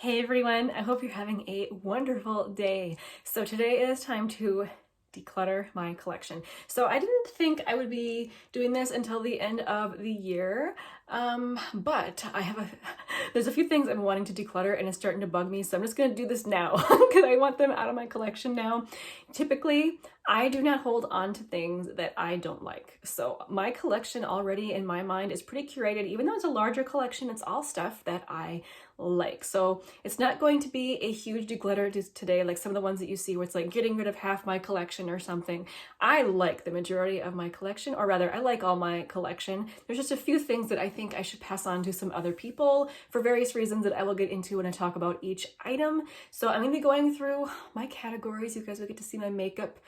Hey everyone, I hope you're having a wonderful day. So today it is time to declutter my collection. So I didn't think I would be doing this until the end of the year, but there's a few things I'm wanting to declutter and it's starting to bug me, so I'm just gonna do this now because I want them out of my collection now. Typically, I do not hold on to things that I don't like. So my collection already in my mind is pretty curated. Even though it's a larger collection, it's all stuff that I like. So it's not going to be a huge declutter today like some of the ones that you see where it's like getting rid of half my collection or something. I like the majority of my collection, or rather I like all my collection. There's just a few things that I think I should pass on to some other people for various reasons that I will get into when I talk about each item. So I'm going to be going through my categories. You guys will get to see my makeup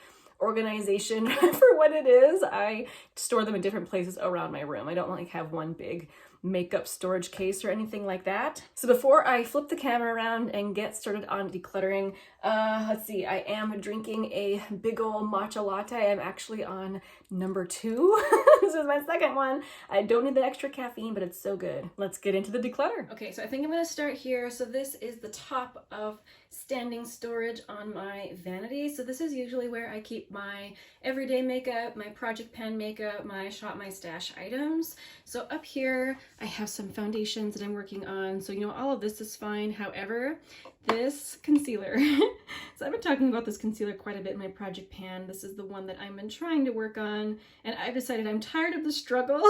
organization for what it is. I store them in different places around my room. I don't like have one big makeup storage case or anything like that. So before I flip the camera around and get started on decluttering, let's see, I am drinking a big ol' matcha latte. I'm actually on number 2. This is my second one. I don't need the extra caffeine, but it's so good. Let's get into the declutter. Okay, so I think I'm gonna start here. So this is the top of standing storage on my vanity. So this is usually where I keep my everyday makeup, my project pan makeup, my shop my stash items. So up here, I have some foundations that I'm working on. So, you know, all of this is fine. However, this concealer, so I've been talking about this concealer quite a bit in my project pan. This is the one that I've been trying to work on, and I've decided I'm tired of the struggle.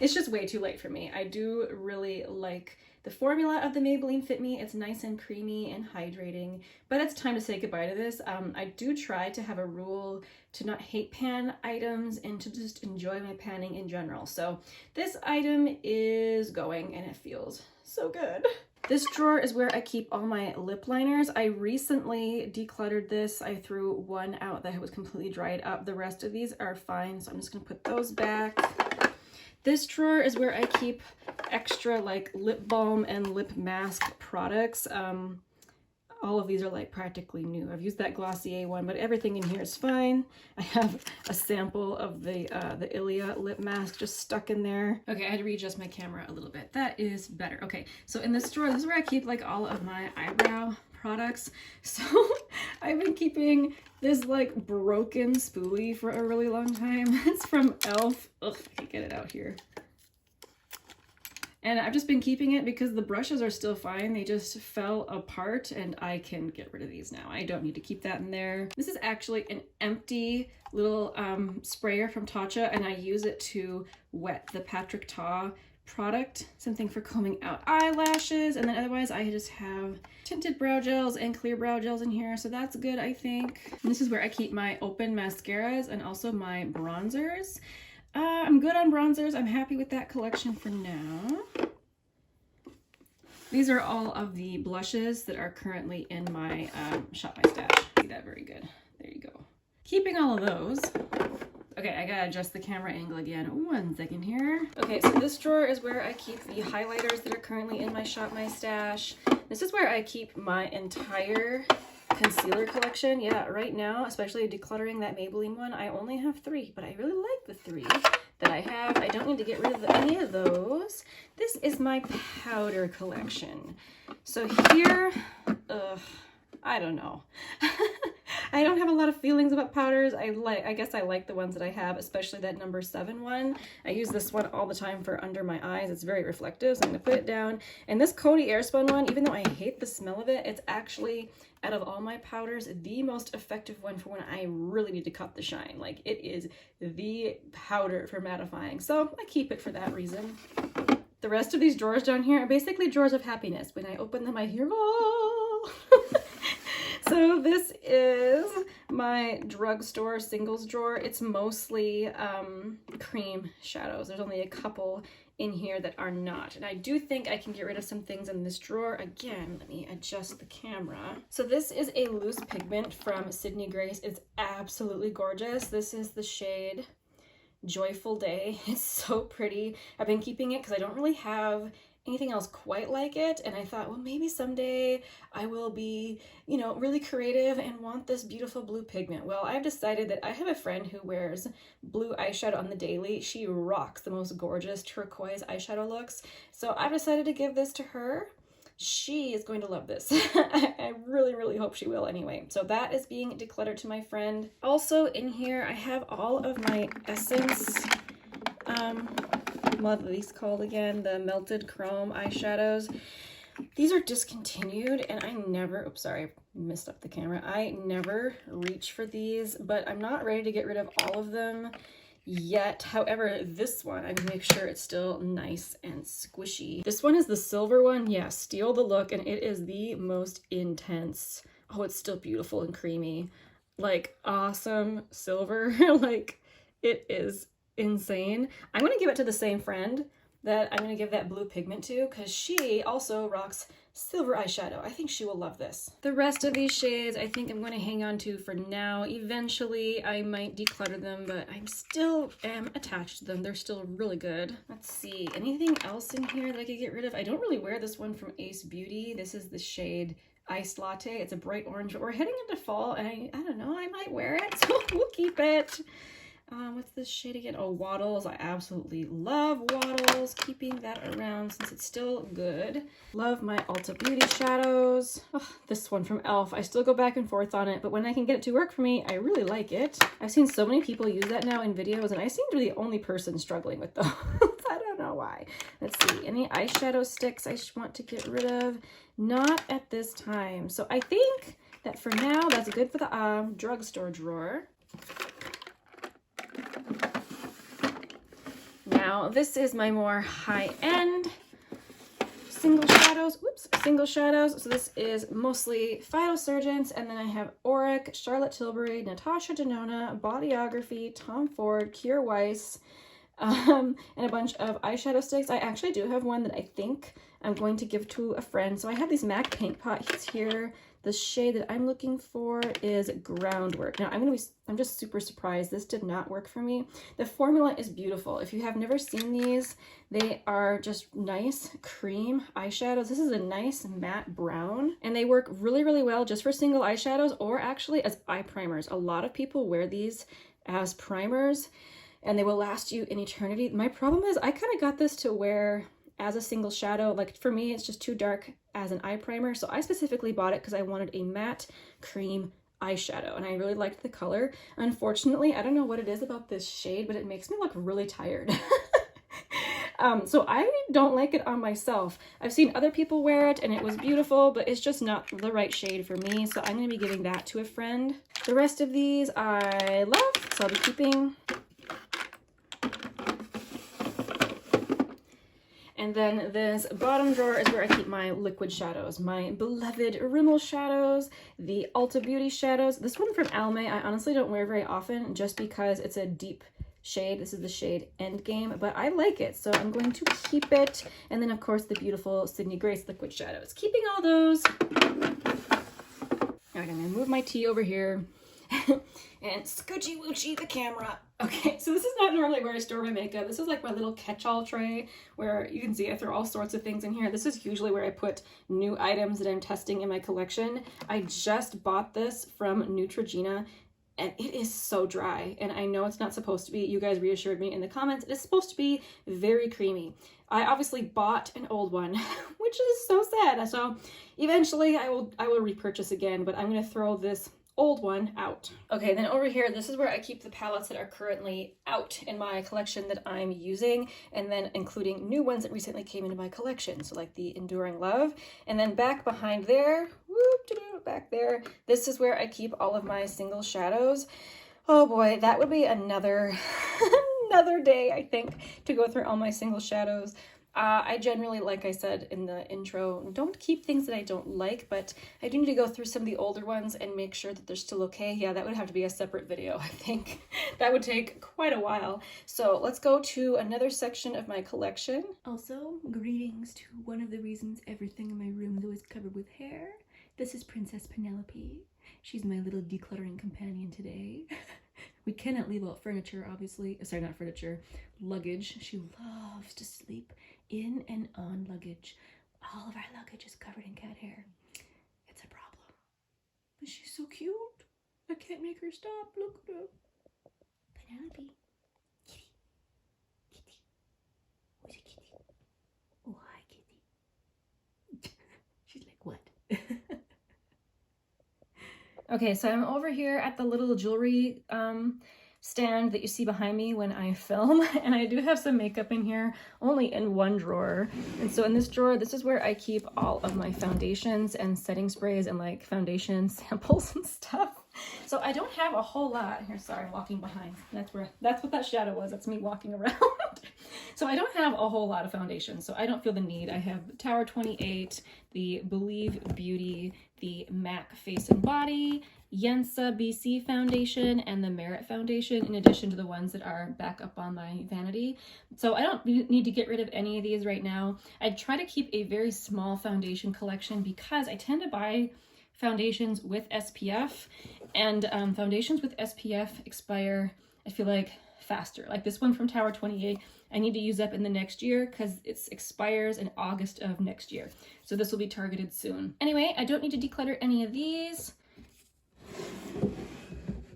It's just way too late for me. I do really like the formula of the Maybelline Fit Me. It's nice and creamy and hydrating, but it's time to say goodbye to this. I do try to have a rule to not hate pan items and to just enjoy my panning in general. So this item is going and it feels so good. This drawer is where I keep all my lip liners. I recently decluttered this. I threw one out that was completely dried up. The rest of these are fine, so I'm just gonna put those back. This drawer is where I keep extra like lip balm and lip mask products. All of these are like practically new. I've used that Glossier one, but everything in here is fine. I have a sample of the Ilia lip mask just stuck in there. Okay, I had to readjust my camera a little bit. That is better. Okay, so in this drawer, this is where I keep like all of my eyebrow products. So I've been keeping this like broken spoolie for a really long time. It's from e.l.f. Ugh, I can't get it out here. And I've just been keeping it because the brushes are still fine. They just fell apart and I can get rid of these now. I don't need to keep that in there. This is actually an empty little sprayer from Tatcha, and I use it to wet the Patrick Ta product, something for combing out eyelashes, and then otherwise I just have tinted brow gels and clear brow gels in here, so that's good, I think. And this is where I keep my open mascaras and also my bronzers. I'm good on bronzers. I'm happy with that collection for now. These are all of the blushes that are currently in my Shop My Stash. See that? Very good. There you go. Keeping all of those. Okay, I gotta adjust the camera angle again. 1 second here. Okay, so this drawer is where I keep the highlighters that are currently in my Shop My Stash. This is where I keep my entire concealer collection. Yeah, right now, especially decluttering that Maybelline one, I only have 3, but I really like the 3 that I have. I don't need to get rid of any of those. This is my powder collection. So here, I don't know. I don't have a lot of feelings about powders. I guess I like the ones that I have, especially that number 7 one. I use this one all the time for under my eyes. It's very reflective, so I'm gonna put it down. And this Coty Airspun one, even though I hate the smell of it, it's actually, out of all my powders, the most effective one for when I really need to cut the shine. Like, it is the powder for mattifying. So I keep it for that reason. The rest of these drawers down here are basically drawers of happiness. When I open them, I hear, oh! So this is my drugstore singles drawer. It's mostly cream shadows. There's only a couple in here that are not. And I do think I can get rid of some things in this drawer. Again, let me adjust the camera. So this is a loose pigment from Sydney Grace. It's absolutely gorgeous. This is the shade Joyful Day. It's so pretty. I've been keeping it because I don't really have anything else quite like it, and I thought, well, maybe someday I will be, you know, really creative and want this beautiful blue pigment. Well, I've decided that I have a friend who wears blue eyeshadow on the daily. She rocks the most gorgeous turquoise eyeshadow looks, so I've decided to give this to her. she is going to love this. I really, really hope she will anyway. So that is being decluttered to my friend. Also in here, I have all of my Essence, what are these called again? The Melted Chrome eyeshadows. These are discontinued and I never, oops, sorry, I messed up the camera. I never reach for these, but I'm not ready to get rid of all of them yet. However, this one, I'm gonna make sure it's still nice and squishy. This one is the silver one. Yeah, steal the look, and it is the most intense. Oh, it's still beautiful and creamy. Like, awesome silver. Like, it is insane. I'm gonna give it to the same friend that I'm gonna give that blue pigment to, because she also rocks silver eyeshadow. I think she will love this. The rest of these shades I think I'm going to hang on to for now. Eventually I might declutter them, but I'm still attached to them. They're still really good. Let's see, anything else in here that I could get rid of? I don't really wear this one from Ace Beauty. This is the shade Iced Latte. It's a bright orange, but we're heading into fall and I don't know, I might wear it, so we'll keep it. What's this shade again? Oh, Waddles. I absolutely love Waddles. Keeping that around since it's still good. Love my Ulta Beauty shadows. Oh, this one from e.l.f. I still go back and forth on it, but when I can get it to work for me, I really like it. I've seen so many people use that now in videos, and I seem to be the only person struggling with those. I don't know why. Let's see. Any eyeshadow sticks I want to get rid of? Not at this time. So I think that for now, that's good for the drugstore drawer. Now, this is my more high-end single shadows. Whoops, single shadows. So this is mostly Phytosurgence, and then I have Auric, Charlotte Tilbury, Natasha Denona, Bodyography, Tom Ford, Kier Weiss, and a bunch of eyeshadow sticks. I actually do have one that I think I'm going to give to a friend. So I have these MAC paint pots here. The shade that I'm looking for is Groundwork. Now I'm just super surprised. This did not work for me. The formula is beautiful. If you have never seen these, they are just nice cream eyeshadows. This is a nice matte brown, and they work really, really well just for single eyeshadows or actually as eye primers. A lot of people wear these as primers and they will last you an eternity. My problem is I kind of got this to wear as a single shadow. Like for me, it's just too dark as an eye primer. So I specifically bought it because I wanted a matte cream eyeshadow and I really liked the color. Unfortunately, I don't know what it is about this shade, but it makes me look really tired. So I don't like it on myself. I've seen other people wear it and it was beautiful, but it's just not the right shade for me. So I'm going to be giving that to a friend. The rest of these I love, so I'll be keeping. And then this bottom drawer is where I keep my liquid shadows, my beloved Rimmel shadows, the Ulta Beauty shadows. This one from Almay I honestly don't wear very often just because it's a deep shade. This is the shade Endgame, but I like it, so I'm going to keep it. And then of course the beautiful Sydney Grace liquid shadows. Keeping all those. All right, I'm gonna move my tea over here. And scoochie woochy the camera. Okay, so this is not normally where I store my makeup. This is like my little catch-all tray where you can see I throw all sorts of things in here. This is usually where I put new items that I'm testing in my collection. I just bought this from Neutrogena and it is so dry. And I know it's not supposed to be. You guys reassured me in the comments. It's supposed to be very creamy. I obviously bought an old one, which is so sad. So eventually I will repurchase again, but I'm gonna throw this old one out. Okay, then over here, this is where I keep the palettes that are currently out in my collection that I'm using, and then including new ones that recently came into my collection. So like the Enduring Love. And then back behind there, back there, this is where I keep all of my single shadows. Oh boy, that would be another another day, I think, to go through all my single shadows. I generally, like I said in the intro, don't keep things that I don't like, but I do need to go through some of the older ones and make sure that they're still okay. Yeah, that would have to be a separate video, I think. That would take quite a while. So let's go to another section of my collection. Also, greetings to one of the reasons everything in my room is always covered with hair. This is Princess Penelope. She's my little decluttering companion today. We cannot leave out furniture, obviously. Sorry, not furniture. Luggage. She loves to sleep in and on luggage. All of our luggage is covered in cat hair. It's a problem. But she's so cute. I can't make her stop. Look at her. Penelope. Kitty. Kitty. Who's a kitty? Oh, hi, kitty. Okay, so I'm over here at the little jewelry stand that you see behind me when I film, and I do have some makeup in here, only in one drawer. And so in this drawer, this is where I keep all of my foundations and setting sprays and like foundation samples and stuff. So I don't have a whole lot here. Sorry, I'm walking behind. That's what that shadow was. That's me walking around. So I don't have a whole lot of foundation, so I don't feel the need. I have Tower 28, the Believe Beauty, the MAC Face and Body, Yensa BC foundation, and the Merit foundation, in addition to the ones that are back up on my vanity. So I don't need to get rid of any of these right now. I try to keep a very small foundation collection because I tend to buy foundations with SPF, and foundations with SPF expire, I feel like, faster. Like this one from Tower 28, I need to use up in the next year because it expires in August of next year. So this will be targeted soon. Anyway, I don't need to declutter any of these.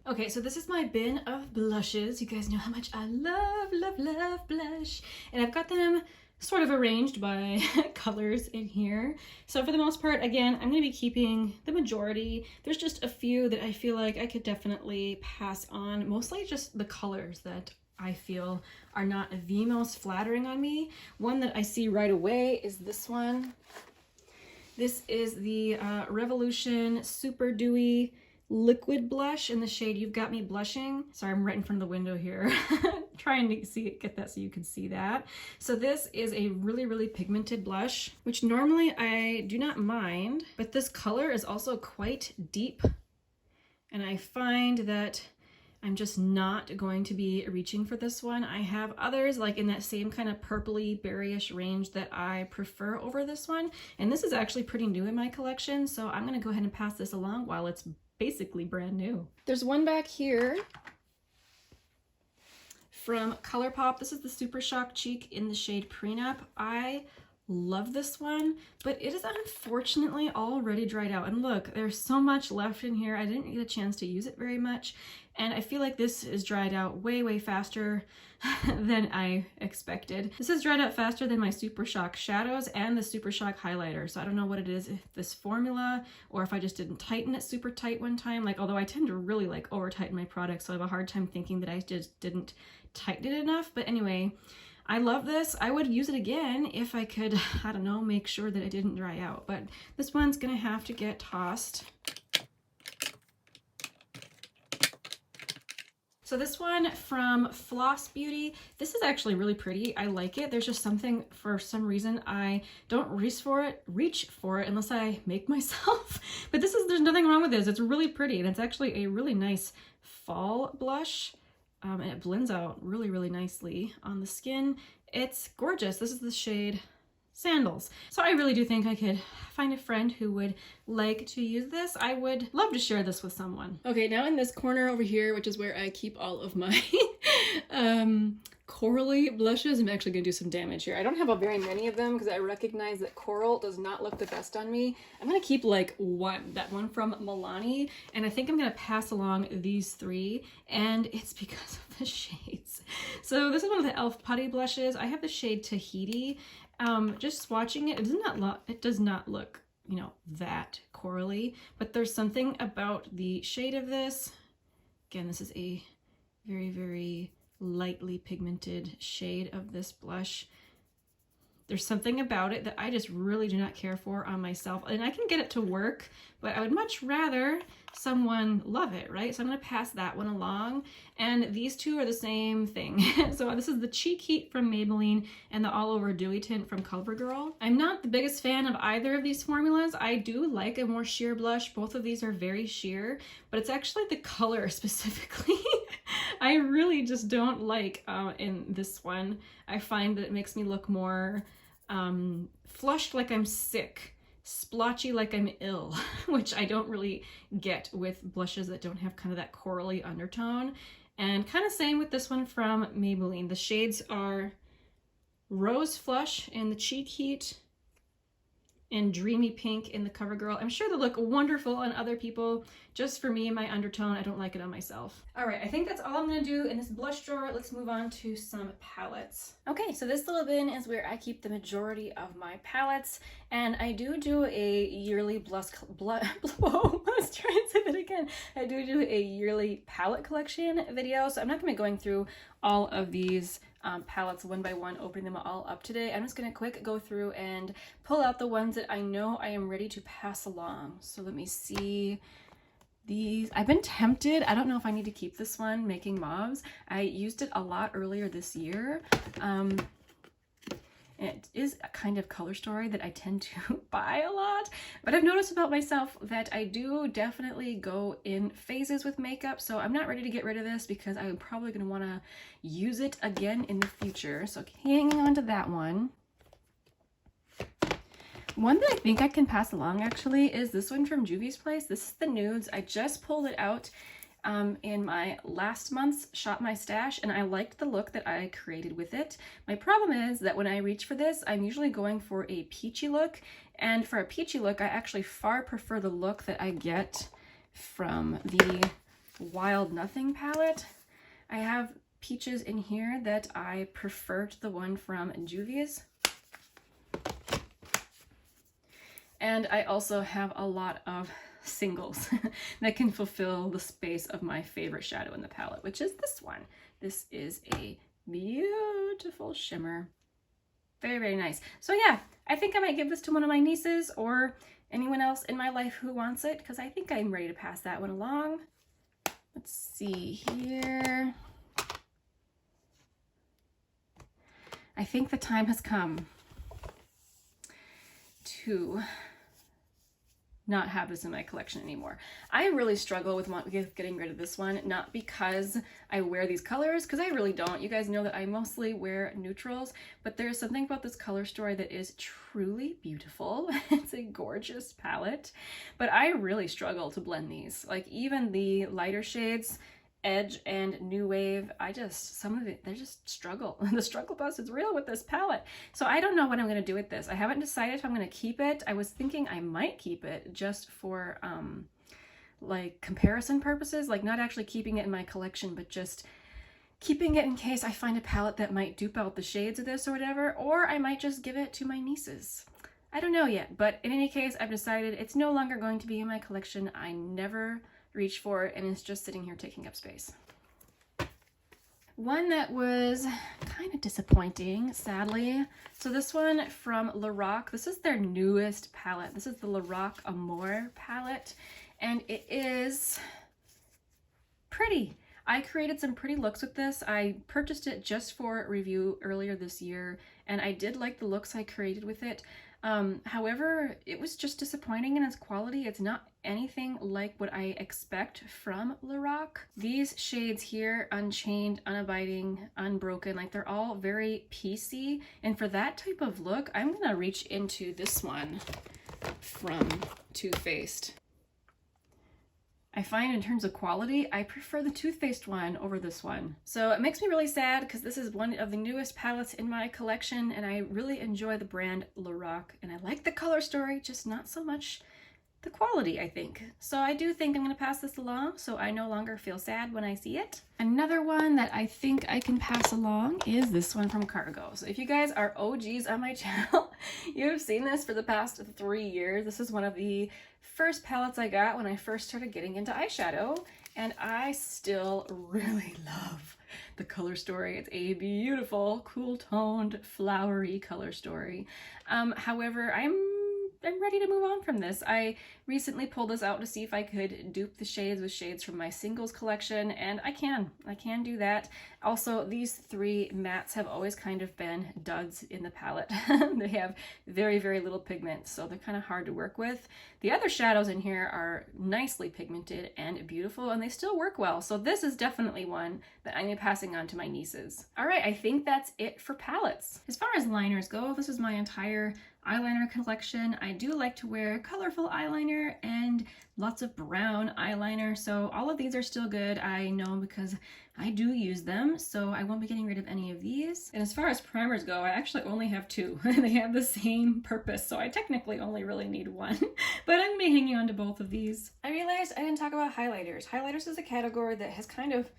Okay, so this is my bin of blushes. You guys know how much I love blush. And I've got them sort of arranged by colors in here. So for the most part, again, I'm going to be keeping the majority. There's just a few that I feel like I could definitely pass on, mostly just the colors that I feel are not the most flattering on me. One that I see right away is this one. This is the Revolution Super Dewy Liquid Blush in the shade You've Got Me Blushing. Sorry, I'm right in front of the window here. Trying to get that so you can see that. So this is a really pigmented blush, which normally I do not mind, but this color is also quite deep. And I find that I'm just not going to be reaching for this one. I have others like in that same kind of purpley berryish range that I prefer over this one. And this is actually pretty new in my collection, so I'm gonna go ahead and pass this along while it's basically brand new. There's one back here from ColourPop. This is the Super Shock Cheek in the shade Prenup. I love this one, but it is unfortunately already dried out. And look, there's so much left in here. I didn't get a chance to use it very much. And I feel like this is dried out way faster than I expected. This is dried out faster than my Super Shock shadows and the Super Shock highlighter. So I don't know what it is, if this formula or if I just didn't tighten it super tight one time. Like, although I tend to really like over tighten my products, so I have a hard time thinking that I just didn't tighten it enough. But anyway, I love this. I would use it again if I could, I don't know, make sure that it didn't dry out. But this one's gonna have to get tossed. So this one from Floss Beauty, this is actually really pretty. I like it. There's just something, for some reason, I don't reach for it unless I make myself. But there's nothing wrong with this. It's really pretty, and it's actually a really nice fall blush. And it blends out really nicely on the skin. It's gorgeous. This is the shade Sandals. So I really do think I could find a friend who would like to use this. I would love to share this with someone. Okay, now in this corner over here, which is where I keep all of my corally blushes, I'm actually gonna do some damage here. I don't have very many of them because I recognize that coral does not look the best on me. I'm gonna keep like that one from Milani, and I think I'm gonna pass along these three, and it's because of the shades. So this is one of the e.l.f. putty blushes. I have the shade Tahiti. Just swatching it, it does not look, you know, that corally, but there's something about the shade of this. Again, this is a very lightly pigmented shade of this blush. There's something about it that I just really do not care for on myself, and I can get it to work, but I would much rather someone love it, right? So I'm gonna pass that one along, and these two are the same thing. So this is the Cheek Heat from Maybelline and the All Over Dewy Tint from CoverGirl. I'm not the biggest fan of either of these formulas. I do like a more sheer blush. Both of these are very sheer, but it's actually the color specifically I really just don't like in this one. I find that it makes me look more flushed like I'm sick, splotchy like I'm ill, which I don't really get with blushes that don't have kind of that corally undertone. And kind of same with this one from Maybelline. The shades are Rose Flush in the Cheek Heat, and dreamy pink in the CoverGirl. I'm sure they'll look wonderful on other people. Just for me and my undertone, I don't like it on myself. All right, I think that's all I'm gonna do in this blush drawer. Let's move on to some palettes. Okay, so this little bin is where I keep the majority of my palettes, and I do a yearly whoa, let's try and say that again. I do a yearly palette collection video, so I'm not gonna be going through all of these palettes one by one, opening them all up today. I'm just gonna quick go through and pull out the ones that I know I am ready to pass along. So let me see these. I've been tempted. I don't know if I need to keep this one, Making Mauves. I used it a lot earlier this year. It is a kind of color story that I tend to buy a lot, but I've noticed about myself that I do definitely go in phases with makeup, so I'm not ready to get rid of this because I'm probably going to want to use it again in the future. So hanging on to that one. One that I think I can pass along actually is this one from Juvie's Place. This is the Nudes. I just pulled it out in my last month's Shop My Stash, and I liked the look that I created with it. My problem is that when I reach for this, I'm usually going for a peachy look, and for a peachy look, I actually far prefer the look that I get from the Wild Nothing palette. I have peaches in here that I prefer to the one from Juvie's. And I also have a lot of singles that can fulfill the space of my favorite shadow in the palette, which is this one. This is a beautiful shimmer. Very, very nice. So yeah, I think I might give this to one of my nieces or anyone else in my life who wants it, because I think I'm ready to pass that one along. Let's see here. I think the time has come to not have this in my collection anymore. I really struggle with getting rid of this one, not because I wear these colors, because I really don't. You guys know that I mostly wear neutrals, but there's something about this color story that is truly beautiful. It's a gorgeous palette, but I really struggle to blend these. Like even the lighter shades, Edge and New Wave, some of it, they just struggle. The struggle bus is real with this palette. So I don't know what I'm going to do with this. I haven't decided if I'm going to keep it. I was thinking I might keep it just for like comparison purposes, like not actually keeping it in my collection, but just keeping it in case I find a palette that might dupe out the shades of this or whatever, or I might just give it to my nieces. I don't know yet, but in any case, I've decided it's no longer going to be in my collection. I never reach for it, and it's just sitting here taking up space. One that was kind of disappointing, sadly. So this one from Lorac, this is their newest palette. This is the Lorac Amour palette, and it is pretty. I created some pretty looks with this. I purchased it just for review earlier this year, and I did like the looks I created with it. However, it was just disappointing in its quality. It's not anything like what I expect from Lorac. These shades here, Unchained, Unabiding, Unbroken, like they're all very piecey. And for that type of look, I'm gonna reach into this one from Too Faced. I find in terms of quality, I prefer the Too Faced one over this one. So it makes me really sad because this is one of the newest palettes in my collection, and I really enjoy the brand Lorac, and I like the color story, just not so much the quality, I think. So I do think I'm going to pass this along so I no longer feel sad when I see it. Another one that I think I can pass along is this one from Cargo. So if you guys are OGs on my channel, you've seen this for the past 3 years. This is one of the first palettes I got when I first started getting into eyeshadow, and I still really love the color story. It's a beautiful, cool-toned, flowery color story. However, I'm ready to move on from this. I recently pulled this out to see if I could dupe the shades with shades from my singles collection, and I can do that. Also, these 3 mattes have always kind of been duds in the palette. They have very, very little pigment, so they're kind of hard to work with. The other shadows in here are nicely pigmented and beautiful, and they still work well. So this is definitely one that I'm passing on to my nieces. All right, I think that's it for palettes. As far as liners go, this is my entire eyeliner collection. I do like to wear colorful eyeliner and lots of brown eyeliner, so all of these are still good. I know because I do use them, so I won't be getting rid of any of these. And as far as primers go, I actually only have two. They have the same purpose, so I technically only really need one, but I'm gonna be hanging on to both of these. I realized I didn't talk about highlighters. Highlighters is a category that has kind of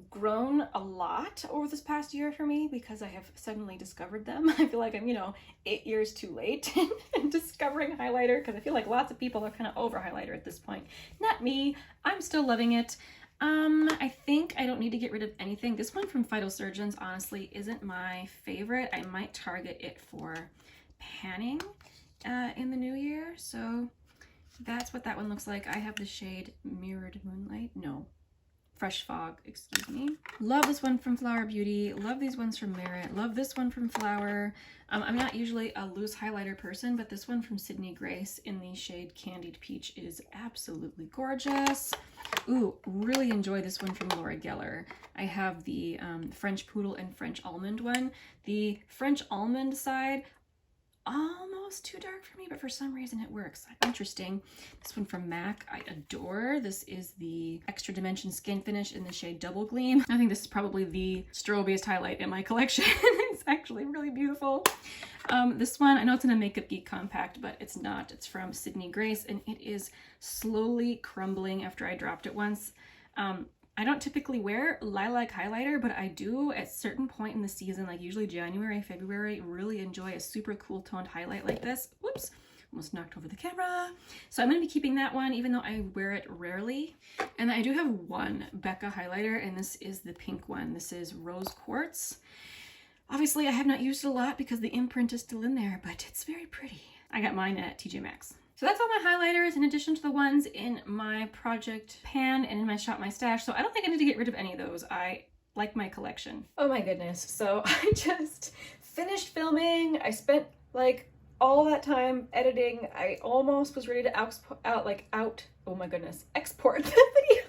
grown a lot over this past year for me because I have suddenly discovered them. I feel like I'm, 8 years too late in discovering highlighter, because I feel like lots of people are kind of over highlighter at this point. Not me. I'm still loving it. I think I don't need to get rid of anything. This one from Phytosurgeons honestly isn't my favorite. I might target it for panning in the new year. So that's what that one looks like. I have the shade Mirrored Moonlight. No. Fresh Fog, excuse me. Love this one from Flower Beauty. Love these ones from Merit. Love this one from Flower. I'm not usually a loose highlighter person, but this one from Sydney Grace in the shade Candied Peach is absolutely gorgeous. Ooh, really enjoy this one from Laura Geller. I have the French Poodle and French Almond one. The French Almond side, almost too dark for me, but for some reason it works. Interesting. This one from MAC I adore. This is the Extra Dimension Skin Finish in the shade Double Gleam. I think this is probably the strobiest highlight in my collection. It's actually really beautiful. This one, I know it's in a Makeup Geek compact, but it's not. It's from Sydney Grace, and it is slowly crumbling after I dropped it once. I don't typically wear lilac highlighter, but I do at a certain point in the season, like usually January, February, really enjoy a super cool toned highlight like this. Whoops, almost knocked over the camera. So I'm going to be keeping that one, even though I wear it rarely. And I do have one Becca highlighter, and this is the pink one. This is Rose Quartz. Obviously, I have not used it a lot because the imprint is still in there, but it's very pretty. I got mine at TJ Maxx. So that's all my highlighters in addition to the ones in my project pan and in my Shop My Stash. So I don't think I need to get rid of any of those. I like my collection. Oh my goodness. So I just finished filming. I spent like all that time editing. I almost was ready to export the video.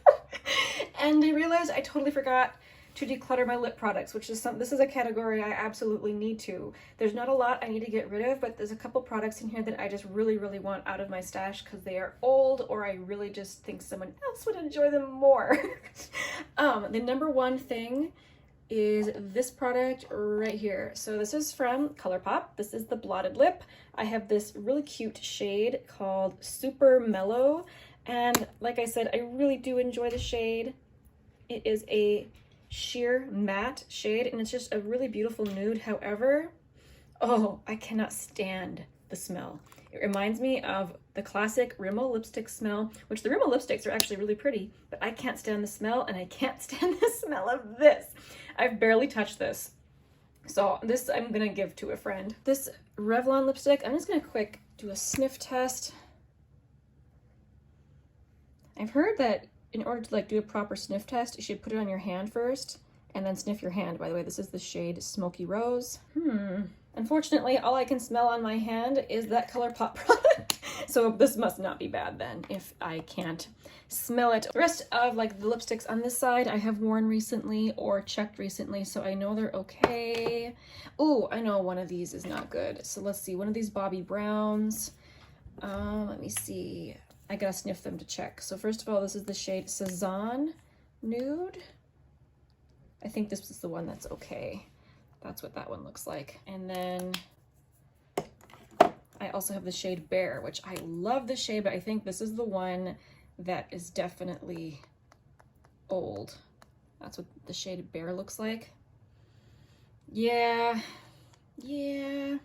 And I realized I totally forgot to declutter my lip products, which is this is a category I absolutely need to. There's not a lot I need to get rid of, but there's a couple products in here that I just really, really want out of my stash because they are old, or I really just think someone else would enjoy them more. The number one thing is this product right here. So this is from ColourPop. This is the Blotted Lip. I have this really cute shade called Super Mellow, and like I said, I really do enjoy the shade. It is a sheer matte shade, and it's just a really beautiful nude. However, oh, I cannot stand the smell. It reminds me of the classic Rimmel lipstick smell, which the Rimmel lipsticks are actually really pretty, but I can't stand the smell, and I can't stand the smell of this. I've barely touched this. So this I'm gonna give to a friend. This Revlon lipstick, I'm just gonna quick do a sniff test. I've heard that in order to do a proper sniff test, you should put it on your hand first and then sniff your hand. By the way, this is the shade Smoky Rose. Unfortunately, all I can smell on my hand is that ColourPop product. So this must not be bad then, if I can't smell it. The rest of the lipsticks on this side I have worn recently or checked recently, so I know they're okay. Oh, I know one of these is not good. So let's see, one of these Bobbi Browns. Let me see. I gotta sniff them to check. So first of all, this is the shade Cezanne Nude. I think this is the one that's okay. That's what that one looks like. And then I also have the shade Bear, which I love the shade, but I think this is the one that is definitely old. That's what the shade Bear looks like. Yeah. I'm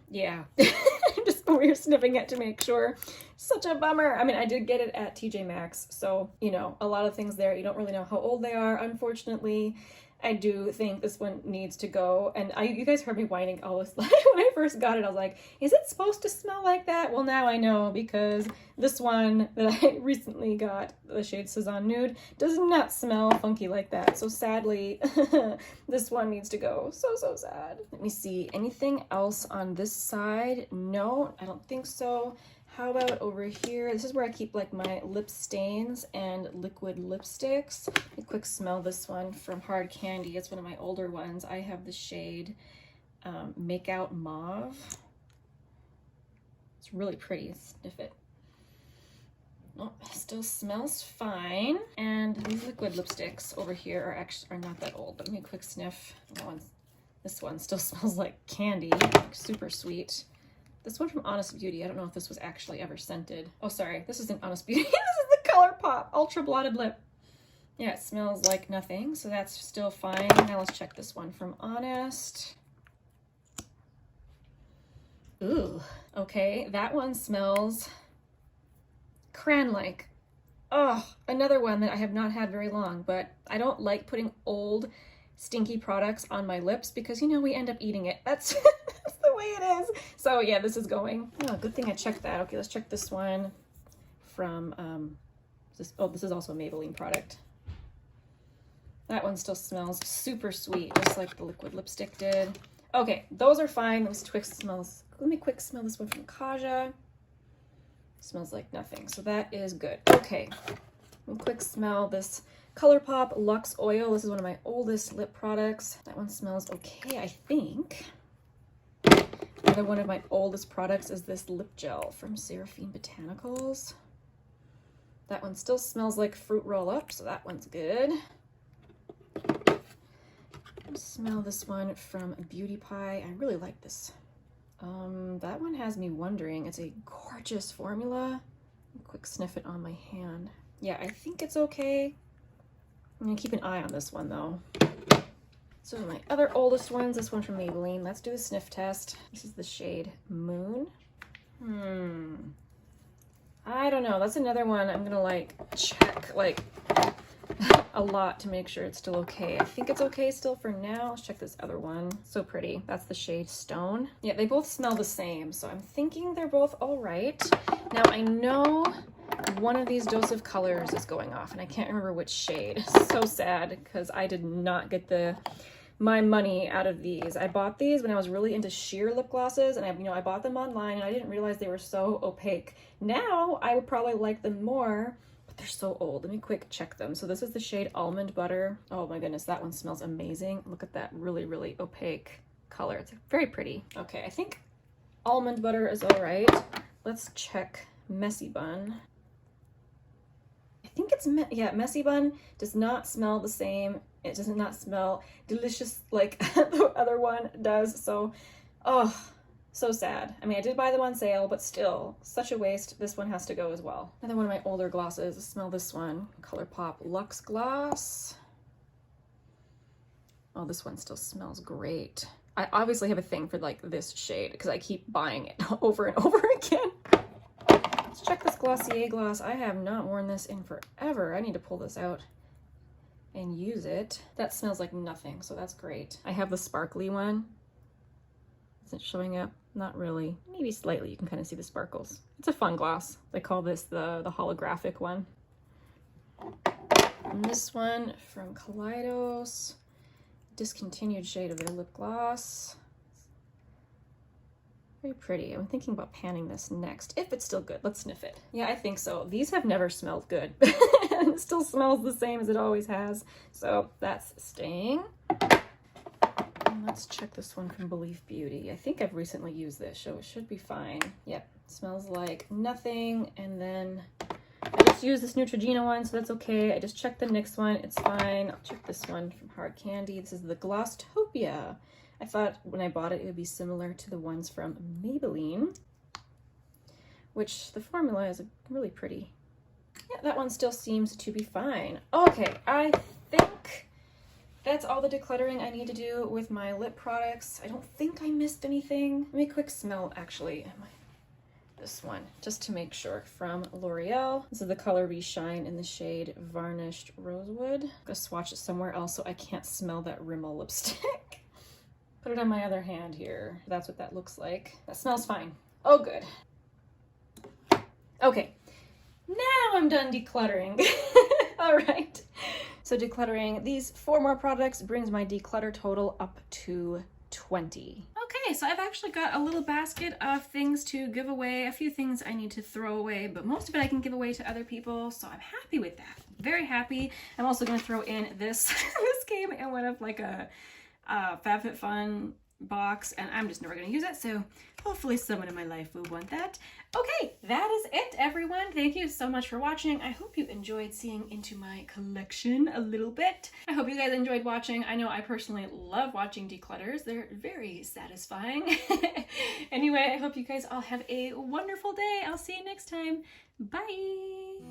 just over here sniffing it to make sure. Such a bummer. I mean, I did get it at TJ Maxx, so, a lot of things there, you don't really know how old they are, unfortunately. I do think this one needs to go, and you guys heard me whining all this. When I first got it, I was like, is it supposed to smell like that? Well, now I know, because this one that I recently got, the shade Cezanne Nude, does not smell funky like that. So sadly, this one needs to go. So sad. Let me see, anything else on this side? No, I don't think so. How about over here? This is where I keep my lip stains and liquid lipsticks. A quick smell this one from Hard Candy. It's one of my older ones. I have the shade Make Out Mauve. It's really pretty. Sniff it. Oh, still smells fine. And these liquid lipsticks over here are not that old, but let me a quick sniff. This one still smells like candy, like super sweet. This one from Honest Beauty, I don't know if this was actually ever scented. Oh, sorry, this isn't Honest Beauty. This is the ColourPop Ultra Blotted Lip. Yeah, it smells like nothing, so that's still fine. Now let's check this one from Honest. Ooh, okay, that one smells crayon-like. Oh, another one that I have not had very long, but I don't like putting old, stinky products on my lips because, you know, we end up eating it. That's, that's the way it is. So yeah, this is going. Oh, good thing I checked that. Okay, let's check this one from, this is also a Maybelline product. That one still smells super sweet, just like the liquid lipstick did. Okay, those are fine. Let me quick smell this one from Kaja. Smells like nothing, so that is good. Okay, let me quick smell this ColourPop Luxe Oil. This is one of my oldest lip products. That one smells okay, I think. Another one of my oldest products is this lip gel from Seraphine Botanicals. That one still smells like fruit roll-up, so that one's good. Smell this one from Beauty Pie. I really like this. That one has me wondering. It's a gorgeous formula. Quick sniff it on my hand. Yeah, I think it's okay. I'm gonna keep an eye on this one though. So my other oldest ones, this one from Maybelline. Let's do a sniff test. This is the shade Moon. I don't know. That's another one I'm gonna like check like a lot to make sure it's still okay. I think it's okay still for now. Let's check this other one. So pretty. That's the shade Stone. Yeah, they both smell the same, so I'm thinking they're both all right. Now I know one of these Dose of Colors is going off, and I can't remember which shade. So sad because I did not get my money out of these. I bought these when I was really into sheer lip glosses, and I bought them online, and I didn't realize they were so opaque. Now I would probably like them more. They're so old. Let me quick check them. So this is the shade Almond Butter. Oh my goodness, that one smells amazing. Look at that really, really opaque color. It's very pretty. Okay, I think Almond Butter is all right. Let's check Messy Bun. I think it's, Messy Bun does not smell the same. It does not smell delicious like the other one does. So, oh, so sad. I mean, I did buy them on sale, but still, such a waste. This one has to go as well. Another one of my older glosses. Smell this one. ColourPop Luxe Gloss. Oh, this one still smells great. I obviously have a thing for like this shade because I keep buying it over and over again. Let's check this Glossier gloss. I have not worn this in forever. I need to pull this out and use it. That smells like nothing, so that's great. I have the sparkly one. Is it showing up? Not really. Maybe slightly. You can kind of see the sparkles. It's a fun gloss. They call this the holographic one. And this one from Kaleidos. Discontinued shade of their lip gloss. Very pretty. I'm thinking about panning this next. If it's still good, let's sniff it. Yeah, I think so. These have never smelled good. It still smells the same as it always has. So that's staying. Let's check this one from Belief Beauty. I think I've recently used this, so it should be fine. Yep, smells like nothing. And then I just used this Neutrogena one, so that's okay. I just checked the NYX one, it's fine. I'll check this one from Hard Candy. This is the Glosstopia. I thought when I bought it, it would be similar to the ones from Maybelline, which the formula is really pretty. Yeah, that one still seems to be fine. Okay, I think that's all the decluttering I need to do with my lip products. I don't think I missed anything. Let me quick smell, actually, this one, just to make sure, from L'Oreal. This is the color Reshine in the shade Varnished Rosewood. I'm gonna swatch it somewhere else so I can't smell that Rimmel lipstick. Put it on my other hand here. That's what that looks like. That smells fine. Oh, good. Okay, now I'm done decluttering. All right. So decluttering these 4 more products brings my declutter total up to 20. Okay, so I've actually got a little basket of things to give away, a few things I need to throw away, but most of it I can give away to other people, so I'm happy with that. Very happy. I'm also going to throw in this. This came in one of like a FabFitFun box and I'm just never going to use it, so hopefully someone in my life will want that. Okay, that is it, everyone. Thank you so much for watching. I hope you enjoyed seeing into my collection a little bit. I hope you guys enjoyed watching. I know I personally love watching declutters. They're very satisfying. Anyway, I hope you guys all have a wonderful day. I'll see you next time. Bye!